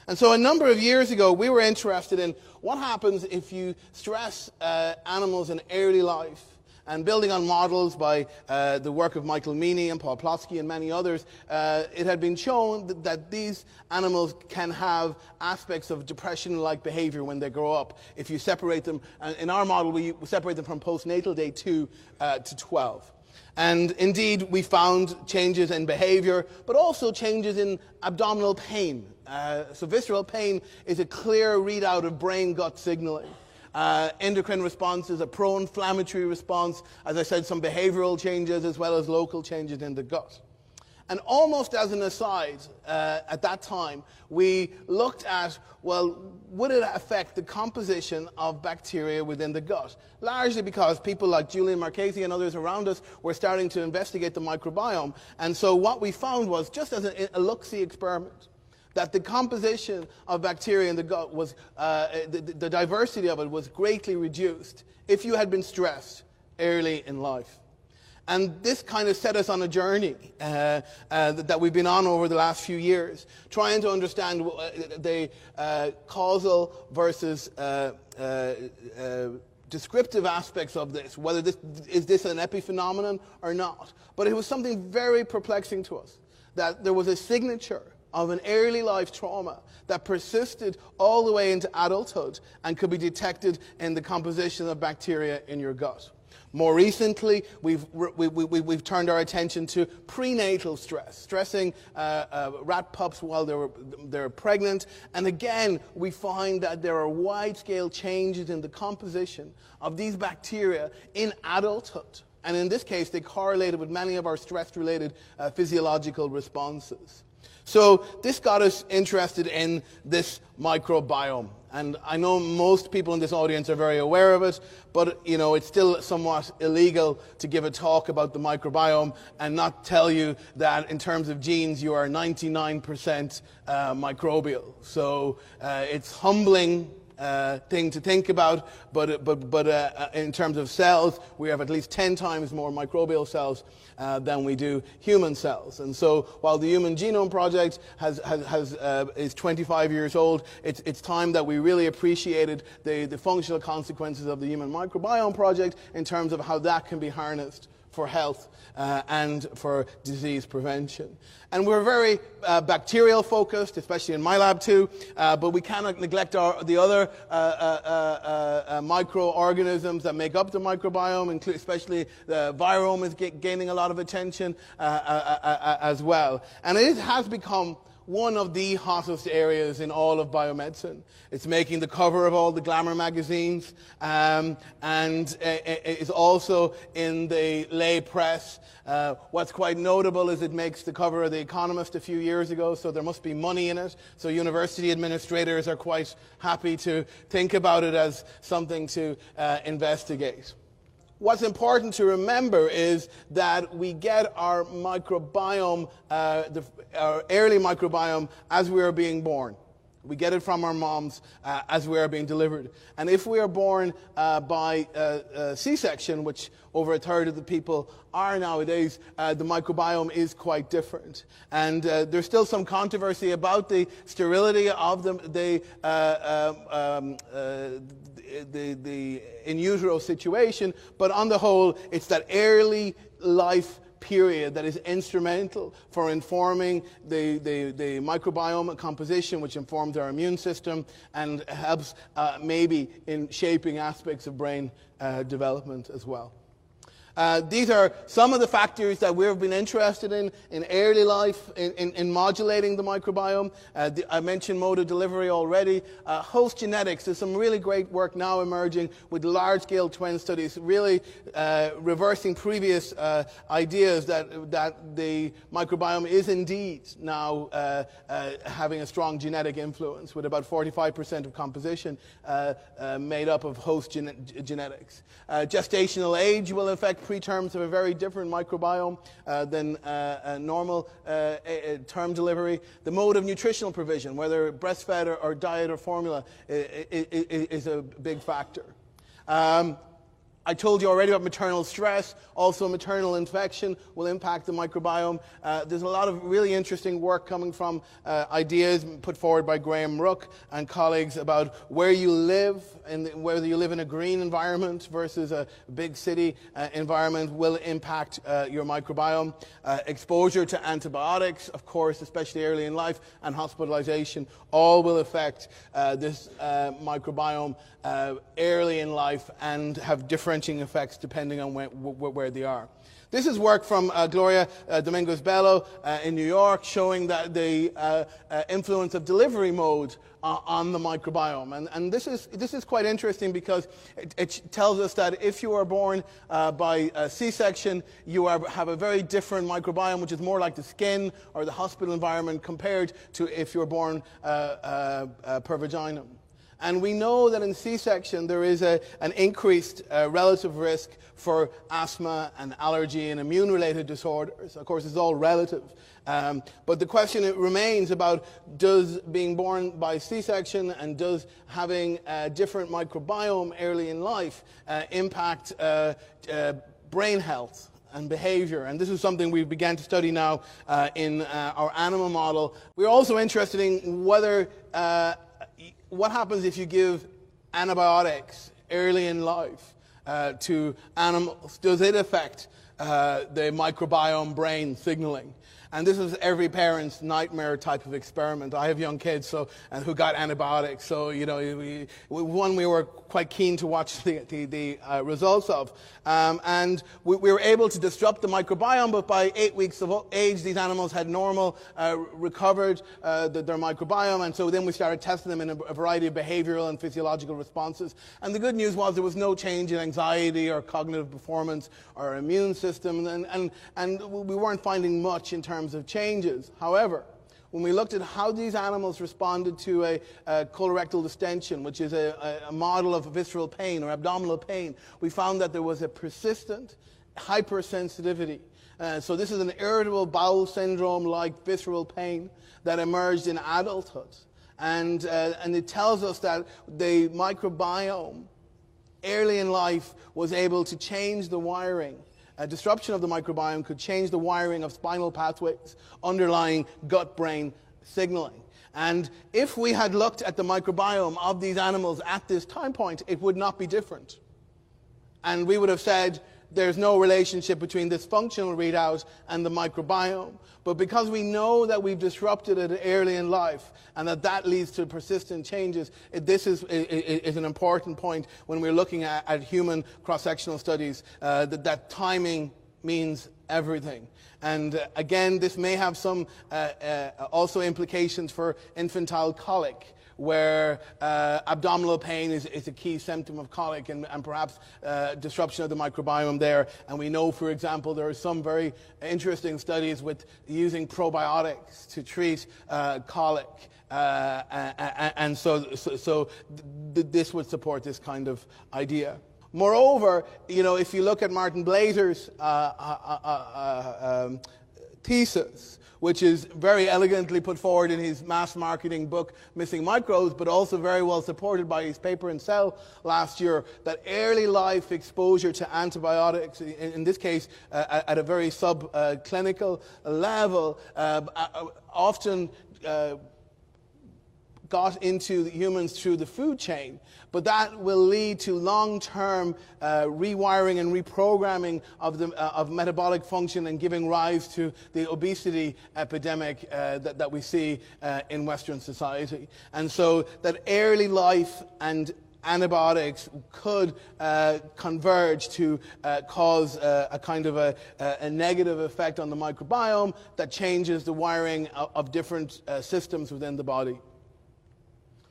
And so a number of years ago, we were interested in what happens if you stress animals in early life. And building on models by the work of Michael Meany and Paul Plotsky and many others, it had been shown that these animals can have aspects of depression-like behavior when they grow up. If you separate them, in our model, we separate them from postnatal day 2 to 12. And indeed, we found changes in behavior, but also changes in abdominal pain. So visceral pain is a clear readout of brain-gut signaling. Endocrine response is a pro-inflammatory response. As I said, some behavioral changes as well as local changes in the gut. And almost as an aside, at that time, we looked at, well, would it affect the composition of bacteria within the gut? Largely because people like Julian Marchese and others around us were starting to investigate the microbiome. And so what we found was, just as a look-see experiment, that the composition of bacteria in the gut was, the diversity of it was greatly reduced if you had been stressed early in life. And this kind of set us on a journey that we've been on over the last few years, trying to understand the causal versus descriptive aspects of this, whether is this an epiphenomenon or not. But it was something very perplexing to us, that there was a signature of an early life trauma that persisted all the way into adulthood and could be detected in the composition of bacteria in your gut. More recently, we've turned our attention to prenatal stress, stressing rat pups while they're pregnant. And again, we find that there are wide-scale changes in the composition of these bacteria in adulthood. And in this case, they correlated with many of our stress-related physiological responses. So this got us interested in this microbiome. And I know most people in this audience are very aware of it, but it's still somewhat illegal to give a talk about the microbiome and not tell you that in terms of genes you are 99% microbial. So it's humbling thing to think about, but in terms of cells, we have at least 10 times more microbial cells than we do human cells. And so while the Human Genome Project is 25 years old, it's time that we really appreciated the functional consequences of the Human Microbiome Project in terms of how that can be harnessed for health and for disease prevention. And we're very bacterial focused, especially in my lab too, but we cannot neglect the other microorganisms that make up the microbiome, especially the virome is gaining a lot of attention as well. And it has become one of the hottest areas in all of biomedicine. It's making the cover of all the glamour magazines, and it's also in the lay press. What's quite notable is it makes the cover of The Economist a few years ago, so there must be money in it. So university administrators are quite happy to think about it as something to investigate. What's important to remember is that we get our microbiome, our early microbiome, as we are being born. We get it from our moms as we are being delivered. And if we are born by C-section, which over a third of the people are nowadays, the microbiome is quite different. And there's still some controversy about the sterility of the in utero situation, but on the whole, it's that early life period that is instrumental for informing the microbiome composition, which informs our immune system and helps maybe in shaping aspects of brain development as well. These are some of the factors that we've been interested in early life, in modulating the microbiome. I mentioned mode of delivery already. Host genetics, there's some really great work now emerging with large-scale twin studies, really reversing previous ideas that the microbiome is indeed now having a strong genetic influence, with about 45% of composition made up of host genetics. Gestational age will affect preterms have a very different microbiome than normal term delivery. The mode of nutritional provision, whether breastfed or diet or formula, is a big factor. I told you already about maternal stress. Also, maternal infection will impact the microbiome. There's a lot of really interesting work coming from ideas put forward by Graham Rook and colleagues about where you live, and whether you live in a green environment versus a big city environment will impact your microbiome. Exposure to antibiotics, of course, especially early in life, and hospitalization, all will affect this microbiome early in life and have differentiating effects depending on where they are. This is work from Gloria Dominguez-Bello in New York, showing that the influence of delivery mode on the microbiome. And this is quite interesting because it tells us that if you are born by C-section, you have a very different microbiome, which is more like the skin or the hospital environment compared to if you're born per vaginum. And we know that in C-section there is an increased relative risk for asthma and allergy and immune-related disorders. Of course, it's all relative. But the question remains about, does being born by C-section and does having a different microbiome early in life impact brain health and behavior? And this is something we began to study now in our animal model. We're also interested in whether what happens if you give antibiotics early in life to animals? Does it affect the microbiome brain signaling? And this is every parent's nightmare type of experiment. I have young kids who got antibiotics, so we were quite keen to watch the results of. And we were able to disrupt the microbiome, but by 8 weeks of age, these animals had normal, recovered their microbiome, and so then we started testing them in a variety of behavioral and physiological responses. And the good news was there was no change in anxiety or cognitive performance or immune system, and we weren't finding much in terms of changes. However, when we looked at how these animals responded to a colorectal distension, which is a model of visceral pain or abdominal pain, we found that there was a persistent hypersensitivity. So this is an irritable bowel syndrome-like visceral pain that emerged in adulthood. And it tells us that the microbiome early in life was able to change the wiring. A disruption of the microbiome could change the wiring of spinal pathways underlying gut-brain signaling. And if we had looked at the microbiome of these animals at this time point, it would not be different. And we would have said there's no relationship between this functional readout and the microbiome. But because we know that we've disrupted it early in life and that leads to persistent changes, this is an important point when we're looking at human cross-sectional studies, that timing means everything. And again, this may have some also implications for infantile colic, where abdominal pain is a key symptom of colic, and perhaps disruption of the microbiome there. And we know, for example, there are some very interesting studies with using probiotics to treat colic. And so this would support this kind of idea. Moreover, if you look at Martin Blaser's thesis, which is very elegantly put forward in his mass marketing book, Missing Microbes, but also very well supported by his paper in Cell last year, that early life exposure to antibiotics, in this case at a very subclinical level, often got into humans through the food chain, but that will lead to long-term rewiring and reprogramming of metabolic function and giving rise to the obesity epidemic that we see in Western society. And so that early life and antibiotics could converge to cause a kind of a negative effect on the microbiome that changes the wiring of different systems within the body.